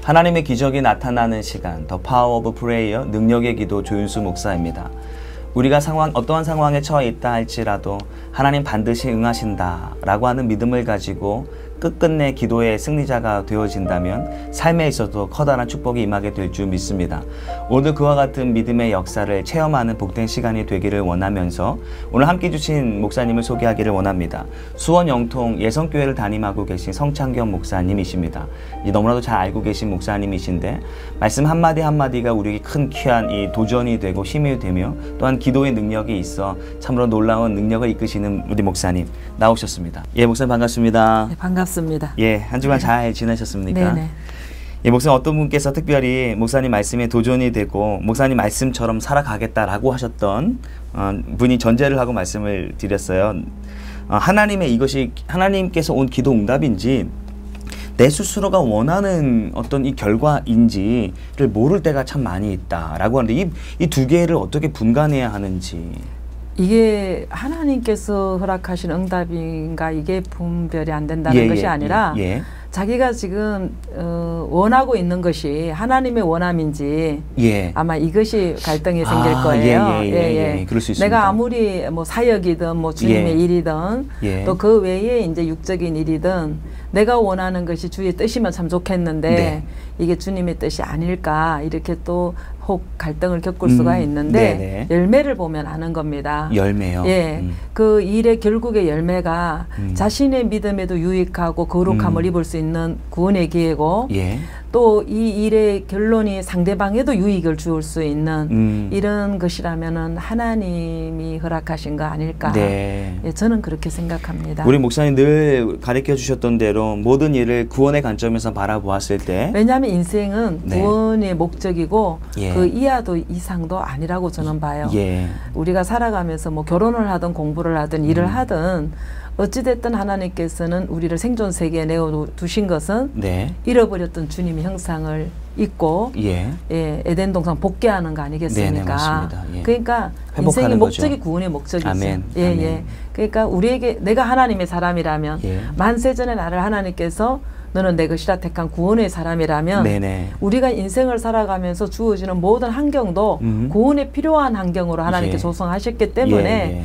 하나님의 기적이 나타나는 시간, 더 파워 오브 프레이어, 능력의 기도 조윤수 목사입니다. 우리가 어떠한 상황에 처해 있다 할지라도 하나님 반드시 응하신다 라고 하는 믿음을 가지고 끝끝내 기도의 승리자가 되어진다면 삶에 있어도 커다란 축복이 임하게 될 줄 믿습니다. 오늘 그와 같은 믿음의 역사를 체험하는 복된 시간이 되기를 원하면서 오늘 함께 주신 목사님을 소개하기를 원합니다. 수원 영통 예성교회를 담임하고 계신 성창경 목사님이십니다. 너무나도 잘 알고 계신 목사님이신데 말씀 한마디 한마디가 우리에게 큰 귀한 이 도전이 되고 힘이 되며 또한 기도의 능력이 있어 참으로 놀라운 능력을 이끄시는 우리 목사님 나오셨습니다. 예, 목사님 반갑습니다. 네, 반갑습니다. 예, 한 주간 잘 지내셨습니까? 네네. 예, 목사님 어떤 분께서 특별히 목사님 말씀에 도전이 되고 목사님 말씀처럼 살아가겠다라고 하셨던 분이 전제를 하고 말씀을 드렸어요. 하나님의 이것이 하나님께서 온 기도 응답인지 내 스스로가 원하는 어떤 이 결과인지를 모를 때가 참 많이 있다라고 하는데 이 두 개를 어떻게 분간해야 하는지. 이게 하나님께서 허락하신 응답인가 이게 분별이 안 된다는 것이 아니라 자기가 지금 원하고 있는 것이 하나님의 원함인지 아마 이것이 갈등이 생길 거예요. 그럴 수 있습니다. 내가 아무리 뭐 사역이든 뭐 주님의 일이든 또 그 외에 이제 육적인 일이든 내가 원하는 것이 주의 뜻이면 참 좋겠는데 이게 주님의 뜻이 아닐까 이렇게 또 혹 갈등을 겪을 수가 있는데 열매를 보면 아는 겁니다. 열매요? 예, 그 일의 결국의 열매가 자신의 믿음에도 유익하고 거룩함을 입을 수 있는 구원의 기회고 또 이 일의 결론이 상대방에도 유익을 주을 수 있는 이런 것이라면은 하나님이 허락하신 거 아닐까. 예, 저는 그렇게 생각합니다. 우리 목사님 늘 가르쳐 주셨던 대로 모든 일을 구원의 관점에서 바라보았을 때 왜냐하면 인생은 구원의 목적이고 그 이하도 이상도 아니라고 저는 봐요. 우리가 살아가면서 뭐 결혼을 하든 공부를 하든 일을 하든 어찌됐든 하나님께서는 우리를 생존 세계에 내어두신 것은 잃어버렸던 주님의 형상을 잊고 에덴 동산 복귀하는 거 아니겠습니까? 그러니까 인생의 목적이 구원의 목적이죠. 아멘. 그러니까 우리에게 내가 하나님의 사람이라면 만세전에 나를 하나님께서 너는 내 것이라 택한 구원의 사람이라면 우리가 인생을 살아가면서 주어지는 모든 환경도 구원에 필요한 환경으로 하나님께 조성하셨기 때문에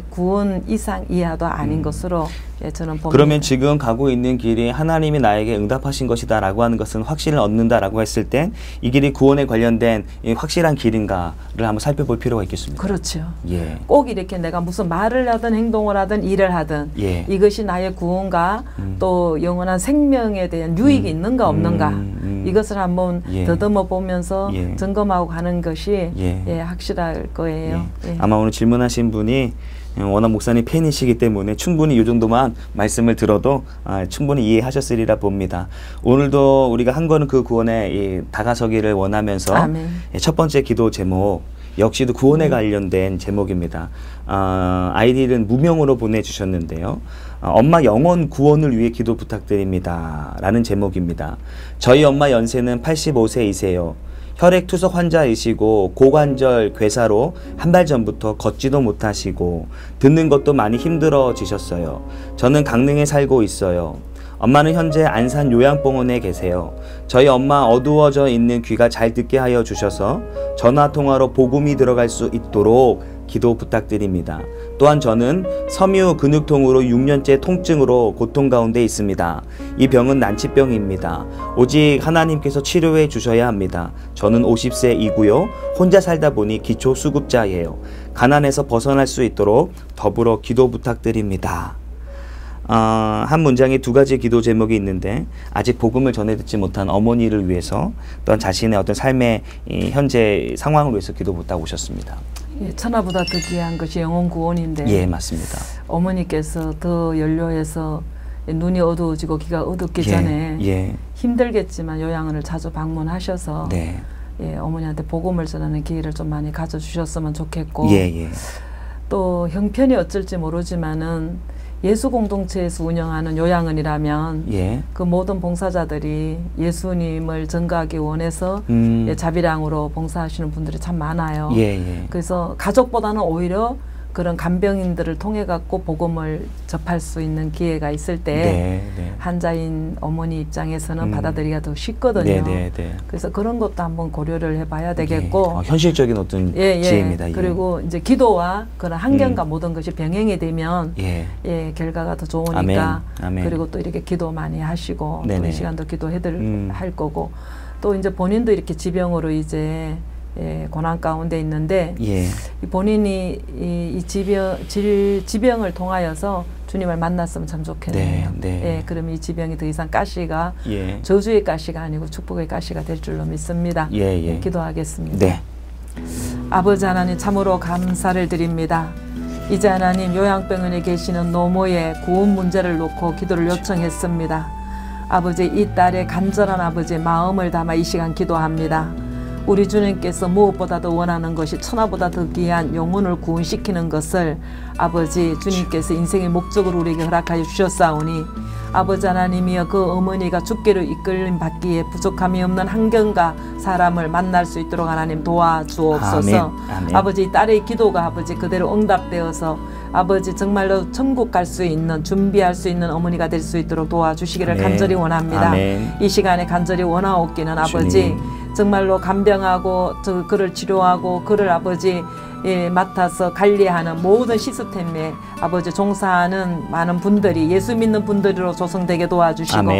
구원 이상 이하도 아닌 것으로 저는 봅니다. 그러면 지금 가고 있는 길이 하나님이 나에게 응답하신 것이다 라고 하는 것은 확신을 얻는다 라고 했을 땐 이 길이 구원에 관련된 확실한 길인가를 한번 살펴볼 필요가 있겠습니다. 그렇죠. 꼭 이렇게 내가 무슨 말을 하든 행동을 하든 일을 하든 이것이 나의 구원과 또 영원한 생명에 대한 유익이 있는가 없는가 이것을 한번 더듬어 보면서 점검하고 가는 것이 확실할 거예요. 아마 오늘 질문하신 분이 워낙 목사님 팬이시기 때문에 충분히 이 정도만 말씀을 들어도 충분히 이해하셨으리라 봅니다. 오늘도 우리가 한 거는 그 구원에 다가서기를 원하면서 첫 번째 기도 제목 역시도 구원에 관련된 제목입니다. 아이디는 무명으로 보내주셨는데요. 엄마 영원 구원을 위해 기도 부탁드립니다 라는 제목입니다. 저희 엄마 연세는 85세이세요. 혈액투석 환자이시고 고관절 괴사로 한 달 전부터 걷지도 못하시고 듣는 것도 많이 힘들어지셨어요. 저는 강릉에 살고 있어요. 엄마는 현재 안산 요양병원에 계세요. 저희 엄마 어두워져 있는 귀가 잘 듣게 하여 주셔서 전화통화로 복음이 들어갈 수 있도록 기도 부탁드립니다. 또한 저는 섬유 근육통으로 6년째 통증으로 고통 가운데 있습니다. 이 병은 난치병입니다. 오직 하나님께서 치료해 주셔야 합니다. 저는 50세이고요. 혼자 살다 보니 기초수급자예요. 가난에서 벗어날 수 있도록 더불어 기도 부탁드립니다. 한 문장에 두 가지 기도 제목이 있는데 아직 복음을 전해 듣지 못한 어머니를 위해서 또한 자신의 어떤 삶의 현재 상황을 위해서 기도 부탁 오셨습니다. 천하보다 더 귀한 것이 영혼 구원인데 맞습니다. 어머니께서 더 연료해서 눈이 어두워지고 귀가 어둡기 전에 힘들겠지만 요양원을 자주 방문하셔서 어머니한테 복음을 전하는 기회를 좀 많이 가져주셨으면 좋겠고 또 형편이 어쩔지 모르지만은 예수 공동체에서 운영하는 요양원이라면 그 모든 봉사자들이 예수님을 전가하기 원해서 자비량으로 봉사하시는 분들이 참 많아요. 그래서 가족보다는 오히려 그런 간병인들을 통해 갖고 복음을 접할 수 있는 기회가 있을 때 환자인 어머니 입장에서는 받아들이기가 더 쉽거든요. 그래서 그런 것도 한번 고려를 해봐야 되겠고 현실적인 어떤 지혜입니다. 그리고 이제 기도와 그런 환경과 모든 것이 병행이 되면 결과가 더 좋으니까 그리고 또 이렇게 기도 많이 하시고 또 이 시간도 기도해드릴 할 거고 또 이제 본인도 이렇게 지병으로 이제 고난 가운데 있는데 본인이 이 지병을 통하여서 주님을 만났으면 참 좋겠네요. 그럼 이 지병이 더 이상 가시가 저주의 가시가 아니고 축복의 가시가 될 줄로 믿습니다. 기도하겠습니다. 아버지 하나님 참으로 감사를 드립니다. 이제 하나님 요양병원에 계시는 노모의 구원 문제를 놓고 기도를 요청했습니다. 아버지 이 딸의 간절한 아버지의 마음을 담아 이 시간 기도합니다. 우리 주님께서 무엇보다도 원하는 것이 천하보다 더 귀한 영혼을 구원시키는 것을 아버지 주님께서 인생의 목적으로 우리에게 허락하여 주셨사오니 아버지 하나님이여 그 어머니가 죽기로 이끌림 받기에 부족함이 없는 환경과 사람을 만날 수 있도록 하나님 도와주옵소서. 아버지 딸의 기도가 아버지 그대로 응답되어서 아버지 정말로 천국 갈 수 있는 준비할 수 있는 어머니가 될 수 있도록 도와주시기를 간절히 원합니다. 이 시간에 간절히 원하옵기는 아버지 정말로 간병하고 그를 치료하고 그를 아버지 맡아서 관리하는 모든 시스템에 아버지 종사하는 많은 분들이 예수 믿는 분들로 조성되게 도와주시고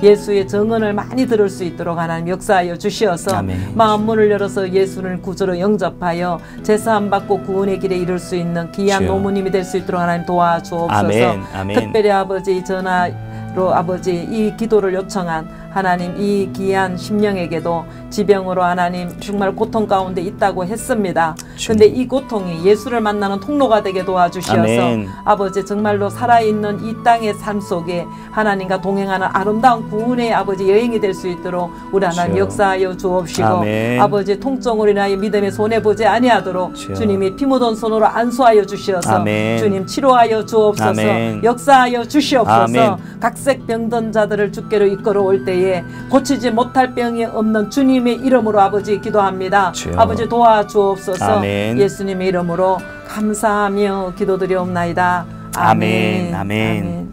예수의 정언을 많이 들을 수 있도록 하나님 역사하여 주시어서 마음문을 열어서 예수를 구주로 영접하여 제사함 받고 구원의 길에 이룰 수 있는 귀한 노무님이 될 수 있도록 하나님 도와주옵소서. 특별히 아버지 전화로 아버지 이 기도를 요청한 하나님 이 귀한 심령에게도 지병으로 하나님 정말 고통 가운데 있다고 했습니다. 근데 이 고통이 예수를 만나는 통로가 되게 도와주시어서 아버지 정말로 살아있는 이 땅의 삶 속에 하나님과 동행하는 아름다운 구원의 아버지 여행이 될 수 있도록 우리 하나님 역사하여 주옵시고 아버지 통증으로 인하여 믿음의 손해보지 아니하도록 주님이 피 묻은 손으로 안수하여 주시어서 주님 치료하여 주옵소서. 역사하여 주시옵소서. 각색 병든 자들을 주께로 이끌어 올 때에 고치지 못할 병이 없는 주님의 이름으로 아버지 기도합니다. 아버지 도와주옵소서. 예수님의 이름으로 감사하며 기도드리옵나이다. 아멘.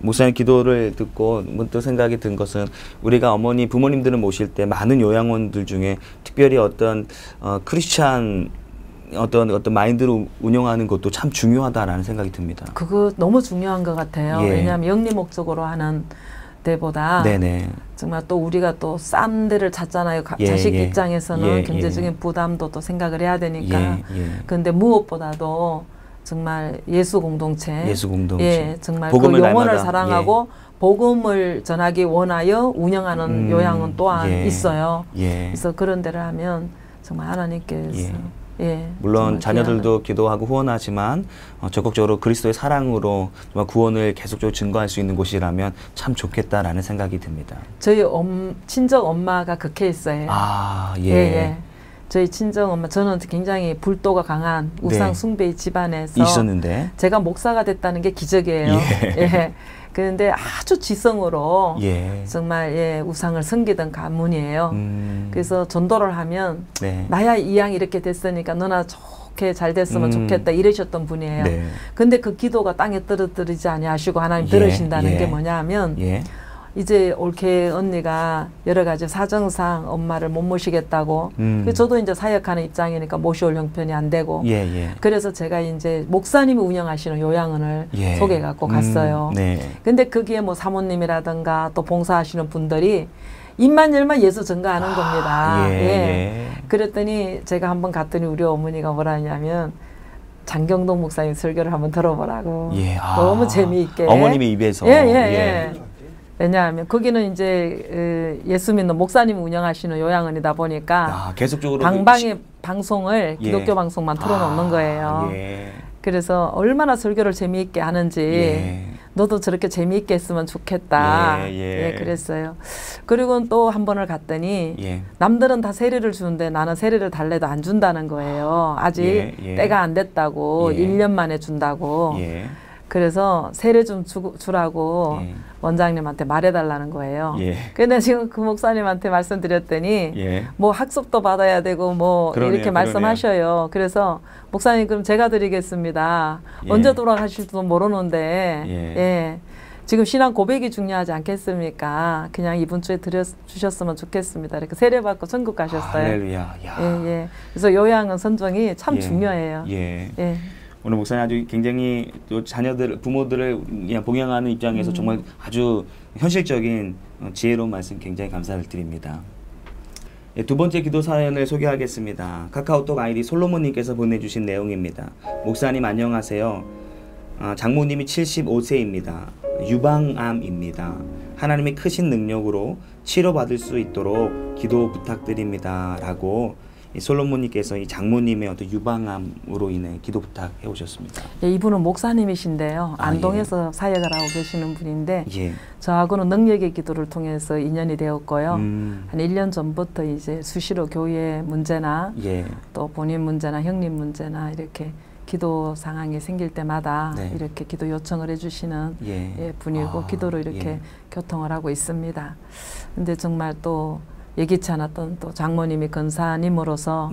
목사님 기도를 듣고 문득 생각이 든 것은 우리가 어머니 부모님들을 모실 때 많은 요양원들 중에 특별히 어떤 크리스찬 어떤 마인드로 운영하는 것도 참 중요하다라는 생각이 듭니다. 그거 너무 중요한 것 같아요. 왜냐하면 영리 목적으로 하는 때보다 정말 또 우리가 또 싼 데를 찾잖아요. 자식 입장에서는 경제적인 부담도 또 생각을 해야 되니까. 그런데 무엇보다도 정말 예수 공동체, 정말 그 영혼을 사랑하고 복음을 전하기 원하여 운영하는 요양은 또한 있어요. 그래서 그런 데를 하면 정말 하나님께서 물론 자녀들도 기도하고 후원하지만 적극적으로 그리스도의 사랑으로 정말 구원을 계속적으로 증거할 수 있는 곳이라면 참 좋겠다라는 생각이 듭니다. 저희 친정 엄마가 그 케이스예요. 저희 친정 엄마, 저는 굉장히 불도가 강한 우상 숭배의 집안에서 있었는데 제가 목사가 됐다는 게 기적이에요. 그런데 아주 지성으로 정말 우상을 섬기던 가문이에요. 그래서 전도를 하면 나야 이 양이 이렇게 됐으니까 너나 좋게 잘 됐으면 좋겠다 이러셨던 분이에요. 근데 그 기도가 땅에 떨어뜨리지 아니하시고 하나님 들으신다는 게 뭐냐 하면 이제 올케 언니가 여러 가지 사정상 엄마를 못 모시겠다고 저도 이제 사역하는 입장이니까 모셔올 형편이 안 되고 그래서 제가 이제 목사님이 운영하시는 요양원을 소개해 갖고 갔어요. 근데 거기에 뭐 사모님이라든가 또 봉사하시는 분들이 입만 열면 예수 전가하는 겁니다. 그랬더니 제가 한번 갔더니 우리 어머니가 뭐라 하냐면 장경동 목사님 설교를 한번 들어보라고 너무 재미있게 어머님의 입에서 왜냐하면 거기는 이제 예수 믿는 목사님이 운영하시는 요양원이다 보니까 계속적으로 방방의 방송을 기독교 방송만 틀어놓는 거예요. 그래서 얼마나 설교를 재미있게 하는지 너도 저렇게 재미있게 했으면 좋겠다. 그랬어요. 그리고 또 한 번을 갔더니 남들은 다 세례를 주는데 나는 세례를 달래도 안 준다는 거예요. 아직 때가 안 됐다고 1년 만에 준다고. 그래서 세례 좀 주라고 예. 원장님한테 말해달라는 거예요. 예. 근데 지금 그 목사님한테 말씀드렸더니 예. 뭐 학습도 받아야 되고 뭐 그러네요, 이렇게 말씀하셔요. 그래서 목사님 그럼 제가 드리겠습니다. 예. 언제 돌아가실지도 모르는데 예. 예. 지금 신앙 고백이 중요하지 않겠습니까? 그냥 이번 주에 주셨으면 좋겠습니다. 이렇게 세례 받고 천국 가셨어요. 할렐루야. 예, 예. 그래서 요양은 선정이 참 예. 중요해요. 예. 예. 오늘 목사님 아주 굉장히 또 자녀들, 부모들을 그냥 봉양하는 입장에서 정말 아주 현실적인 지혜로운 말씀 굉장히 감사를 드립니다. 예, 두 번째 기도 사연을 소개하겠습니다. 카카오톡 아이디 솔로몬님께서 보내주신 내용입니다. 목사님 안녕하세요. 장모님이 75세입니다. 유방암입니다. 하나님의 크신 능력으로 치료받을 수 있도록 기도 부탁드립니다. 라고 솔로몬님께서 이 장모님의 어떤 유방암으로 인해 기도 부탁해 오셨습니다. 예, 이분은 목사님이신데요. 안동에서 예. 사역을 하고 계시는 분인데 예. 저하고는 능력의 기도를 통해서 인연이 되었고요. 한 1년 전부터 이제 수시로 교회 문제나 예. 또 본인 문제나 형님 문제나 이렇게 기도 상황이 생길 때마다 네. 이렇게 기도 요청을 해주시는 예. 예, 분이고 기도로 이렇게 예. 교통을 하고 있습니다. 근데 정말 또 예기치 않았던 또 장모님이 권사님으로서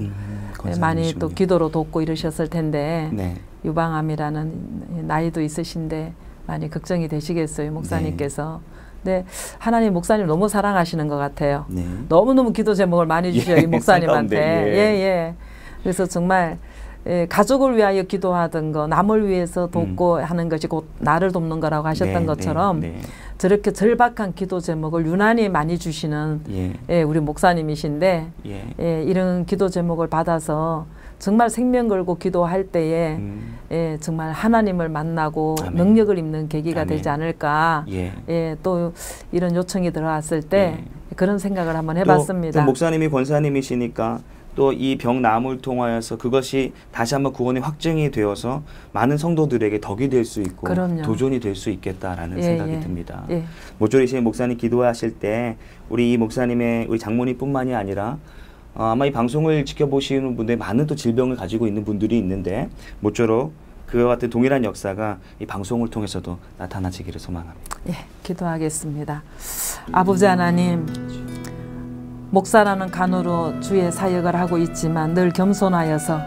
많이 또 기도로 돕고 이러셨을 텐데 네. 유방암이라는 나이도 있으신데 많이 걱정이 되시겠어요, 목사님께서. 네. 근데 하나님 목사님 너무 사랑하시는 것 같아요. 네. 너무너무 기도 제목을 많이 주셔요, 이 목사님한테. 예. 그래서 정말 예, 가족을 위하여 기도하던 거, 남을 위해서 돕고 하는 것이 곧 나를 돕는 거라고 하셨던 것처럼 저렇게 절박한 기도 제목을 유난히 많이 주시는 예, 우리 목사님이신데 예, 이런 기도 제목을 받아서 정말 생명 걸고 기도할 때에 예, 정말 하나님을 만나고 능력을 입는 계기가 되지 않을까. 예, 또 이런 요청이 들어왔을 때 그런 생각을 한번 해봤습니다. 또 목사님이 권사님이시니까 또 이 병남을 통하여서 그것이 다시 한번 구원이 확증이 되어서 많은 성도들에게 덕이 될 수 있고 그럼요. 도전이 될 수 있겠다라는 생각이 듭니다. 예. 모쪼록 목사님 기도하실 때 우리 이 목사님의 우리 장모님뿐만이 아니라 아마 이 방송을 지켜보시는 분들 많은 또 질병을 가지고 있는 분들이 있는데 모쪼록 그와 같은 동일한 역사가 이 방송을 통해서도 나타나지기를 소망합니다. 예, 기도하겠습니다. 아버지 하나님, 목사라는 간으로 주의 사역을 하고 있지만 늘 겸손하여서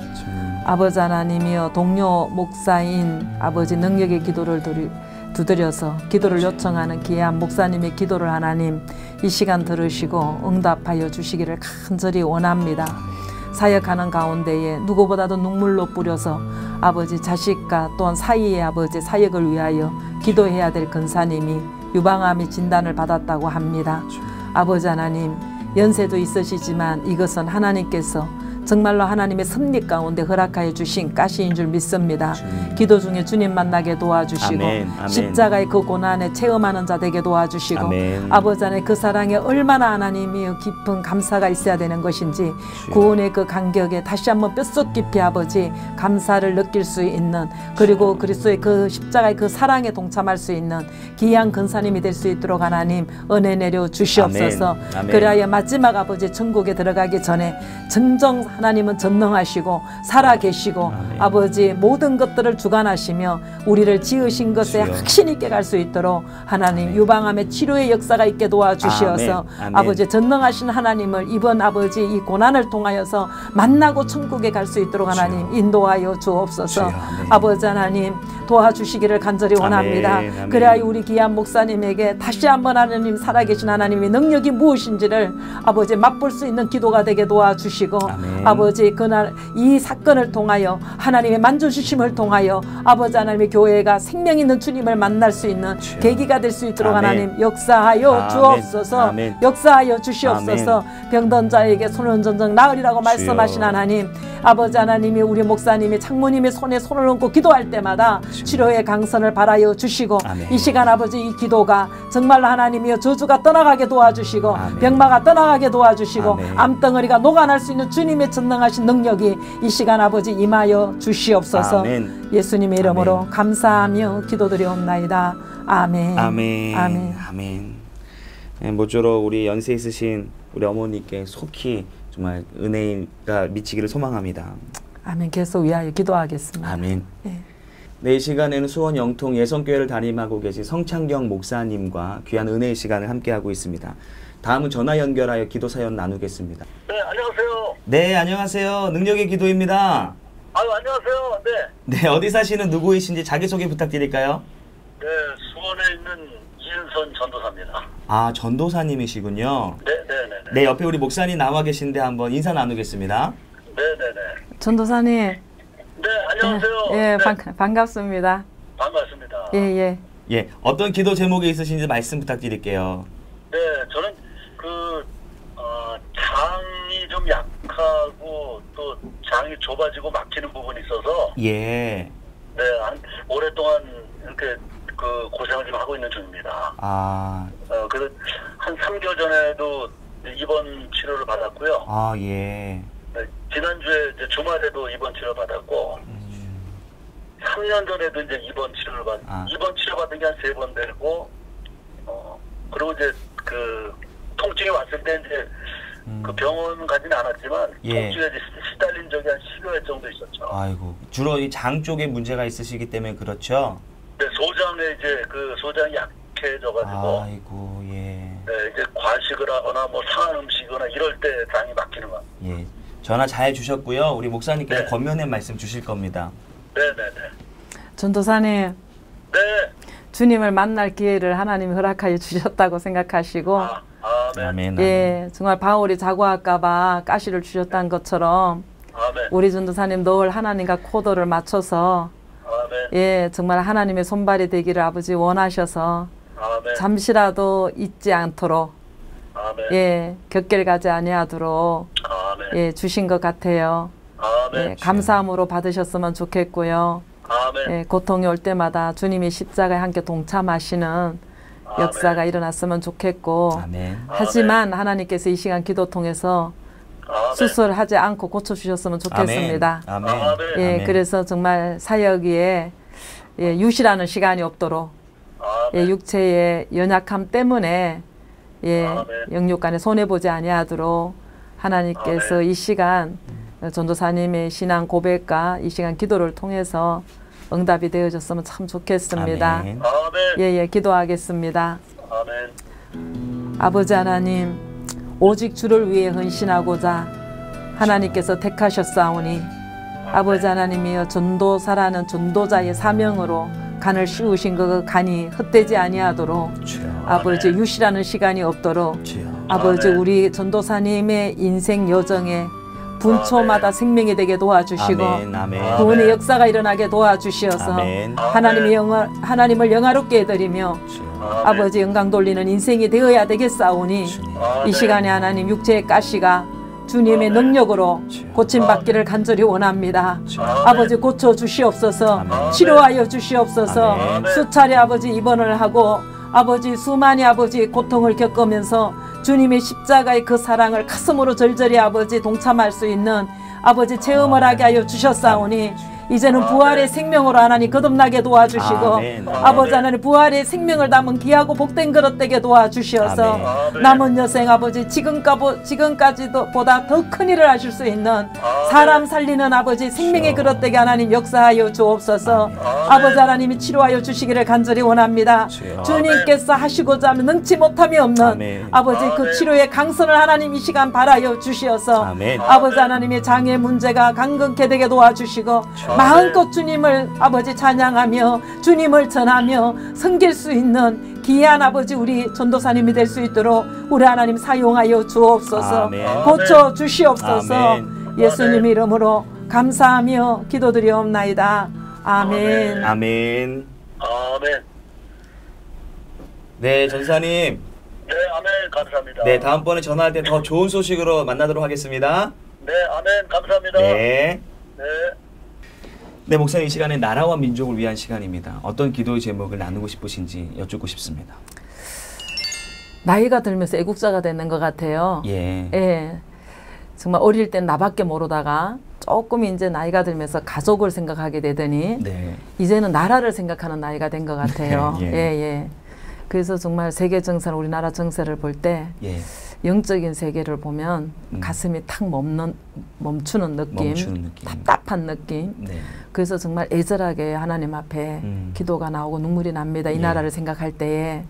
아버지 하나님이여 동료 목사인 아버지 능력의 기도를 두드려서 기도를 요청하는 귀한 목사님의 기도를 하나님 이 시간 들으시고 응답하여 주시기를 간절히 원합니다. 사역하는 가운데에 누구보다도 눈물로 뿌려서 아버지 자식과 또한 사이의 아버지 사역을 위하여 기도해야 될 근사님이 유방암이 진단을 받았다고 합니다. 아버지 하나님, 연세도 있으시지만 이것은 하나님께서 정말로 하나님의 섭리 가운데 허락하여 주신 가시인 줄 믿습니다. 기도 중에 주님 만나게 도와주시고 십자가의 그 고난에 체험하는 자 되게 도와주시고 아버지 안에 그 사랑에 얼마나 하나님이 깊은 감사가 있어야 되는 것인지 구원의 그 간격에 다시 한번 뼛속 깊이 아버지 감사를 느낄 수 있는 그리고 그리스도의 그 십자가의 그 사랑에 동참할 수 있는 귀한 근사님이 될 수 있도록 하나님 은혜 내려 주시옵소서. 그래야 마지막 아버지 천국에 들어가기 전에 정정 하나님은 전능하시고 살아계시고 아버지 모든 것들을 주관하시며 우리를 지으신 것에 확신 있게 갈 수 있도록 하나님 유방암의 치료의 역사가 있게 도와주시어서 아버지 전능하신 하나님을 이번 아버지 이 고난을 통하여서 만나고 천국에 갈 수 있도록 하나님 인도하여 주옵소서. 아버지 하나님 도와주시기를 간절히 원합니다. 그래야 우리 귀한 목사님에게 다시 한번 하나님 살아계신 하나님의 능력이 무엇인지를 아버지 맛볼 수 있는 기도가 되게 도와주시고 아버지 그날 이 사건을 통하여 하나님의 만져주심을 통하여 아버지 하나님의 교회가 생명 있는 주님을 만날 수 있는 계기가 될 수 있도록 하나님 역사하여 주옵소서. 역사하여 주시옵소서. 병든 자에게 손을 전정 나으리라고 말씀하신 하나님 아버지 하나님이 우리 목사님이 장모님의 손에 손을 얹고 기도할 때마다 치료의 강선을 바라여 주시고 이 시간 아버지 이 기도가 정말로 하나님이여 저주가 떠나가게 도와주시고 병마가 떠나가게 도와주시고 암덩어리가 녹아날 수 있는 주님의 전능하신 능력이 이 시간 아버지 임하여 주시옵소서. 예수님의 이름으로 감사하며 기도드리옵나이다. 아멘. 아멘. 모쪼록 우리 연세 있으신 우리 어머니께 속히 정말 은혜가 미치기를 소망합니다. 아멘. 계속 위하여 기도하겠습니다. 아멘. 네, 이 시간에는 수원 영통 예성교회를 담임하고 계신 성창경 목사님과 귀한 은혜의 시간을 함께하고 있습니다. 다음은 전화 연결하여 기도 사연 나누겠습니다. 네, 안녕하세요. 네, 안녕하세요. 능력의 기도입니다. 아유, 안녕하세요. 네. 네, 어디 사시는 누구이신지 자기소개 부탁드릴까요? 네, 수원에 있는 이은선 전도사입니다. 아, 전도사님이시군요. 네네네. 네, 옆에 우리 목사님 나와 계신데 한번 인사 나누겠습니다. 네네네. 전도사님. 네, 안녕하세요. 예, 네. 반갑습니다. 반갑습니다. 예, 예. 예, 어떤 기도 제목이 있으신지 말씀 부탁드릴게요. 네, 저는 장이 좀 약하고 또 장이 좁아지고 막히는 부분이 있어서 예. 네, 오랫동안 이렇게 고생을 좀 하고 있는 중입니다. 아. 그래서 한 3개월 전에도 입원 치료를 받았고요. 아, 예. 네, 지난주에 이제 주말에도 입원 치료 받았고 3년 전에도 이제 입원 치료를 입원 치료 받은 게 한 3번 되고 그리고 이제 통증이 왔을 때 이제 그 병원 가지는 않았지만 예. 통증에 시달린 적이 한 10여 회 정도 있었죠. 아이고, 주로 이 장 쪽에 문제가 있으시기 때문에 그렇죠? 네, 소장에 이제 소장이 약해져가지고 아이고, 예. 네, 이제 과식을 하거나 뭐 상한 음식이거나 이럴 때 장이 막히는 거. 예. 전화 잘 주셨고요. 우리 목사님께서 네. 권면의 말씀 주실 겁니다. 네네네. 전도사님. 네. 주님을 만날 기회를 하나님이 허락하여 주셨다고 생각하시고 네. 아멘. 예, 정말 바울이 자고할까봐 가시를 주셨다는 것처럼 아멘. 우리 전도사님 늘 하나님과 코도를 맞춰서 아멘. 예, 정말 하나님의 손발이 되기를 아버지 원하셔서 아멘. 잠시라도 잊지 않도록 아멘. 예, 곁길 가지 아니하도록 아멘. 예, 주신 것 같아요. 아멘. 예, 감사함으로 받으셨으면 좋겠고요. 아멘. 예, 고통이 올 때마다 주님이 십자가에 함께 동참하시는 역사가 일어났으면 좋겠고 아멘. 하지만 하나님께서 이 시간 기도 통해서 아멘. 수술하지 않고 고쳐주셨으면 좋겠습니다. 아멘. 아멘. 예, 아멘. 그래서 정말 사역에 예, 유실하는 시간이 없도록 예, 아멘. 육체의 연약함 때문에 예, 아멘. 영육간에 손해보지 아니하도록 하나님께서 아멘. 이 시간 전도사님의 신앙 고백과 이 시간 기도를 통해서 응답이 되어졌으면 참 좋겠습니다. 아멘. 아멘. 예, 예, 기도하겠습니다. 아멘. 아버지 하나님, 오직 주를 위해 헌신하고자 하나님께서 택하셨사오니 아버지 하나님이여 전도사라는 전도자의 사명으로 간을 씌우신 그 간이 헛되지 아니하도록 주여. 아버지 유실하는 시간이 없도록 주여. 아버지 아멘. 우리 전도사님의 인생 여정에 분초마다 생명이 되게 도와주시고 아멘. 아멘. 구원의 역사가 일어나게 도와주시어서 아멘. 하나님을 영화롭게 해드리며 주여. 아버지 영광 돌리는 인생이 되어야 되겠사오니 주님. 이 시간에 하나님 육체의 가시가 주님의 능력으로 고침받기를 간절히 원합니다. 아버지 고쳐주시옵소서. 아멘. 치료하여 주시옵소서. 아멘. 수차례 아버지 입원을 하고 아버지 수많이 아버지 고통을 겪으면서 주님의 십자가의 그 사랑을 가슴으로 절절히 아버지 동참할 수 있는 아버지 체험을 하게 하여 주셨사오니 이제는 부활의 생명으로 하나님 거듭나게 도와주시고 아멘. 아버지 하나님 부활의 생명을 담은 귀하고 복된 그릇 되게 도와주시어서 아멘. 남은 여생 아버지 지금까지도 보다 더 큰 일을 하실 수 있는 사람 살리는 아버지 생명의 그릇 되게 하나님 역사하여 주옵소서. 아버지 하나님이 치료하여 주시기를 간절히 원합니다. 주여. 주님께서 하시고자 하면 능치 못함이 없는 아멘. 아버지 그 치료의 강선을 하나님 이 시간 바라여 주시어서 아멘. 아버지 하나님의 장애 문제가 강건케 되게 도와주시고 마음껏 주님을 아버지 찬양하며 주님을 전하며 섬길 수 있는 귀한 아버지 우리 전도사님이 될 수 있도록 우리 하나님 사용하여 주옵소서. 아멘. 고쳐 주시옵소서. 아멘. 예수님 이름으로 감사하며 기도드리옵나이다. 아멘. 아멘. 아멘. 네, 전사님. 네, 아멘. 감사합니다. 네, 다음번에 전화할 때 더 좋은 소식으로 만나도록 하겠습니다. 네, 아멘. 감사합니다. 네. 네. 네, 목사님 이 시간에 나라와 민족을 위한 시간입니다. 어떤 기도의 제목을 나누고 싶으신지 여쭙고 싶습니다. 나이가 들면서 애국자가 되는 것 같아요. 예. 예. 정말 어릴 땐 나밖에 모르다가 조금 이제 나이가 들면서 가족을 생각하게 되더니 네. 이제는 나라를 생각하는 나이가 된 것 같아요. 예. 예, 예. 그래서 정말 세계 정세를 우리나라 정세를 볼 때 예. 영적인 세계를 보면 가슴이 탁 멈추는 느낌, 답답한 느낌. 네. 그래서 정말 애절하게 하나님 앞에 기도가 나오고 눈물이 납니다. 이 예. 나라를 생각할 때에.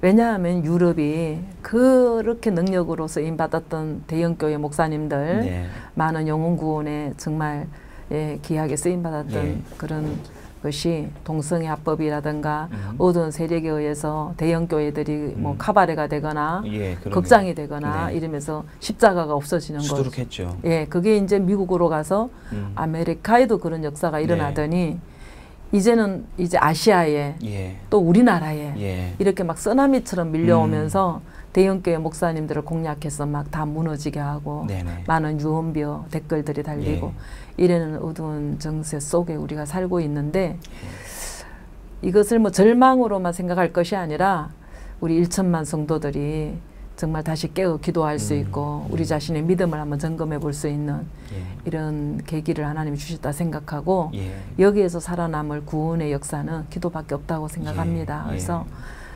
왜냐하면 유럽이 그렇게 능력으로 쓰임받았던 대형교회 목사님들, 네. 많은 영혼 구원에 정말 예, 귀하게 쓰임받았던 예. 그런 것이 동성애 합법이라든가 어두운 세력에 의해서 대형교회들이 뭐 카바레가 되거나 예, 극장이 되거나 네. 이러면서 십자가가 없어지는 것. 수두룩했죠. 예, 그게 이제 미국으로 가서 아메리카에도 그런 역사가 일어나더니 네. 이제는 이제 아시아에 예. 또 우리나라에 예. 이렇게 막 쓰나미처럼 밀려오면서 대형교회 목사님들을 공략해서 막 다 무너지게 하고 네네. 많은 유언비어 댓글들이 달리고 예. 이래는 어두운 정세 속에 우리가 살고 있는데 이것을 뭐 절망으로만 생각할 것이 아니라 우리 1천만 성도들이 정말 다시 깨어 기도할 수 있고 우리 자신의 믿음을 한번 점검해 볼 수 있는 예. 이런 계기를 하나님이 주셨다 생각하고 예. 여기에서 살아남을 구원의 역사는 기도밖에 없다고 생각합니다. 예. 그래서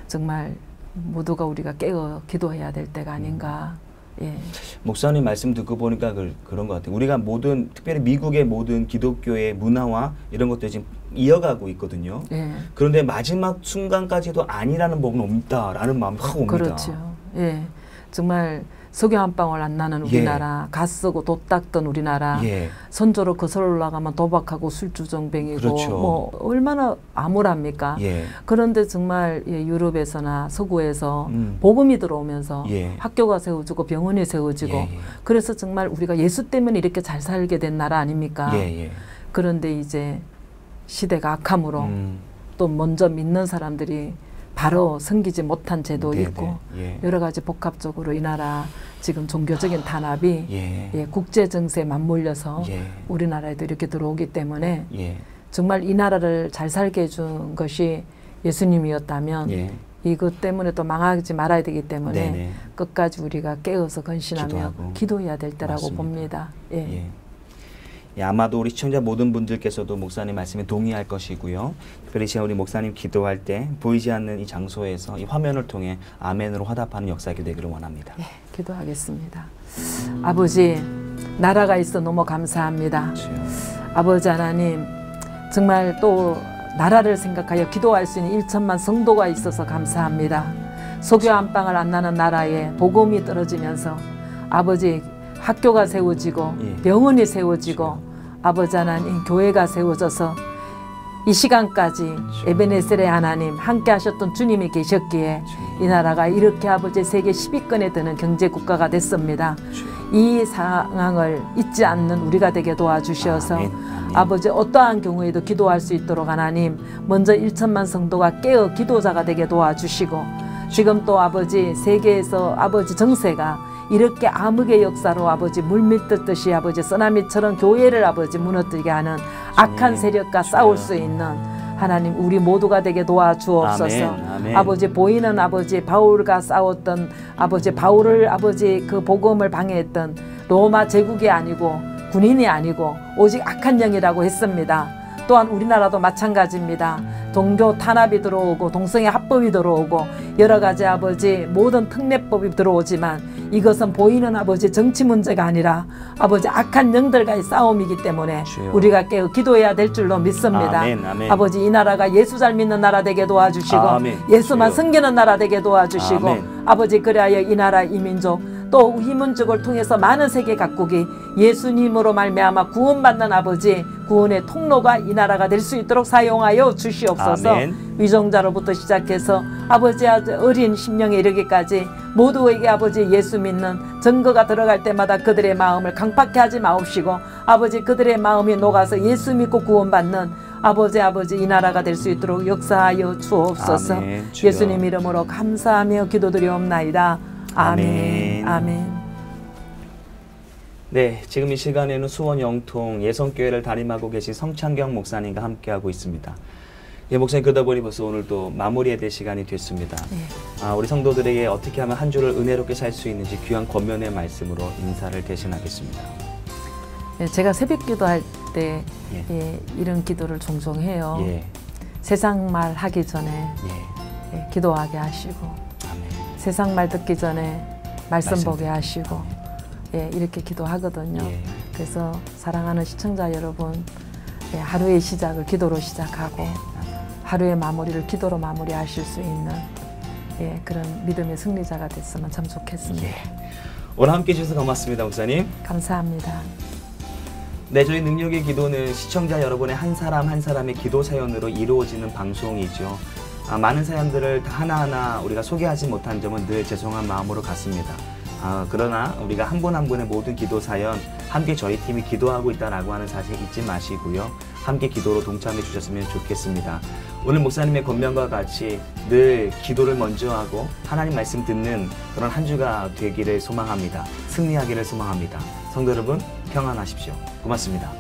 정말 모두가 우리가 깨어 기도해야 될 때가 아닌가. 예. 목사님 말씀 듣고 보니까 그런 것 같아요. 우리가 모든 특별히 미국의 모든 기독교의 문화와 이런 것들이 지금 이어가고 있거든요. 예. 그런데 마지막 순간까지도 아니라는 법은 없다라는 마음이 확 옵니다. 그렇죠. 예, 정말 석유 한 방울 안 나는 우리나라, 예. 갓 쓰고 돛 닦던 우리나라, 예. 선조로 거슬러 올라가면 도박하고 술주정뱅이고 그렇죠. 뭐 얼마나 암울합니까? 예. 그런데 정말 예, 유럽에서나 서구에서 복음이 들어오면서 예. 학교가 세워지고 병원이 세워지고 예. 그래서 정말 우리가 예수 때문에 이렇게 잘 살게 된 나라 아닙니까? 예. 그런데 이제 시대가 악함으로 또 먼저 믿는 사람들이 바로 섬기지 못한 제도 네네. 있고 예. 여러 가지 복합적으로 이 나라 지금 종교적인 탄압이 예, 국제 정세에 맞물려서 우리나라에도 이렇게 들어오기 때문에 정말 이 나라를 잘 살게 해준 것이 예수님이었다면 이것 때문에 또 망하지 말아야 되기 때문에 네네. 끝까지 우리가 깨어서 건신하며 기도하고. 기도해야 될 때라고 맞습니다. 봅니다. 예. 예, 아마도 우리 시청자 모든 분들께서도 목사님 말씀에 동의할 것이고요. 특별히 지금 우리 목사님 기도할 때 보이지 않는 이 장소에서 이 화면을 통해 아멘으로 화답하는 역사가 되기를 원합니다. 예, 기도하겠습니다. 아버지, 나라가 있어 너무 감사합니다. 아버지 하나님, 정말 또 나라를 생각하여 기도할 수 있는 1천만 성도가 있어서 감사합니다. 석유 한 방울 안 나는 나라에 복음이 떨어지면서 아버지 학교가 세워지고 병원이 세워지고 아버지 하나님 교회가 세워져서 이 시간까지 에베네셀의 하나님 함께 하셨던 주님이 계셨기에 이 나라가 이렇게 아버지 세계 10위권에 드는 경제국가가 됐습니다. 이 상황을 잊지 않는 우리가 되게 도와주셔서 아멘. 아버지 어떠한 경우에도 기도할 수 있도록 하나님 먼저 1천만 성도가 깨어 기도자가 되게 도와주시고 지금 또 아버지 세계에서 아버지 정세가 이렇게 암흑의 역사로 아버지 물밀듯이 아버지 쓰나미처럼 교회를 아버지 무너뜨리게 하는 악한 세력과 싸울 수 있는 하나님 우리 모두가 되게 도와주옵소서. 아멘, 아멘. 아버지 보이는 아버지 바울과 싸웠던 아버지 바울을 아버지 그 복음을 방해했던 로마 제국이 아니고 군인이 아니고 오직 악한 영이라고 했습니다. 또한 우리나라도 마찬가지입니다. 종교 탄압이 들어오고 동성애 합법이 들어오고 여러 가지 아버지 모든 특례법이 들어오지만 이것은 보이는 아버지 정치 문제가 아니라 아버지 악한 영들과의 싸움이기 때문에 주여. 우리가 깨어 기도해야 될 줄로 믿습니다. 아멘, 아멘. 아버지 이 나라가 예수 잘 믿는 나라 되게 도와주시고 아멘. 예수만 주여. 섬기는 나라 되게 도와주시고 아멘. 아버지 그리하여 이 나라 이 민족 또 이민족을 통해서 많은 세계 각국이 예수님으로 말미암아 구원받는 아버지 구원의 통로가 이 나라가 될 수 있도록 사용하여 주시옵소서. 아멘. 위정자로부터 시작해서 아버지 어린 심령에 이르기까지 모두에게 아버지 예수 믿는 증거가 들어갈 때마다 그들의 마음을 강팍해 하지 마옵시고 아버지 그들의 마음이 녹아서 예수 믿고 구원받는 아버지 이 나라가 될 수 있도록 역사하여 주옵소서. 아멘. 예수님 이름으로 감사하며 기도드리옵나이다. 아멘. 아멘. 네, 지금 이 시간에는 수원 영통 예성교회를 담임하고 계신 성창경 목사님과 함께하고 있습니다. 예, 목사님 그러다 보니 벌써 오늘 또 마무리해야 될 시간이 됐습니다. 네. 우리 성도들에게 어떻게 하면 한 주를 은혜롭게 살 수 있는지 귀한 권면의 말씀으로 인사를 대신하겠습니다. 예, 제가 새벽 기도할 때 이런 기도를 종종 해요. 세상 말 하기 전에 기도하게 하시고 세상 말 듣기 전에 말씀 보게 하시고 예, 이렇게 기도하거든요. 예. 그래서 사랑하는 시청자 여러분, 예, 하루의 시작을 기도로 시작하고 하루의 마무리를 기도로 마무리하실 수 있는 예, 그런 믿음의 승리자가 됐으면 참 좋겠습니다. 예. 오늘 함께 해주셔서 고맙습니다, 목사님. 감사합니다. 네, 저희 능력의 기도는 시청자 여러분의 한 사람 한 사람의 기도 사연으로 이루어지는 방송이죠. 많은 사연들을 하나하나 우리가 소개하지 못한 점은 늘 죄송한 마음으로 갔습니다. 그러나 우리가 한 분 한 분의 모든 기도 사연 함께 저희 팀이 기도하고 있다라고 하는 사실 잊지 마시고요. 함께 기도로 동참해 주셨으면 좋겠습니다. 오늘 목사님의 권면과 같이 늘 기도를 먼저 하고 하나님 말씀 듣는 그런 한 주가 되기를 소망합니다. 승리하기를 소망합니다. 성도 여러분, 평안하십시오. 고맙습니다.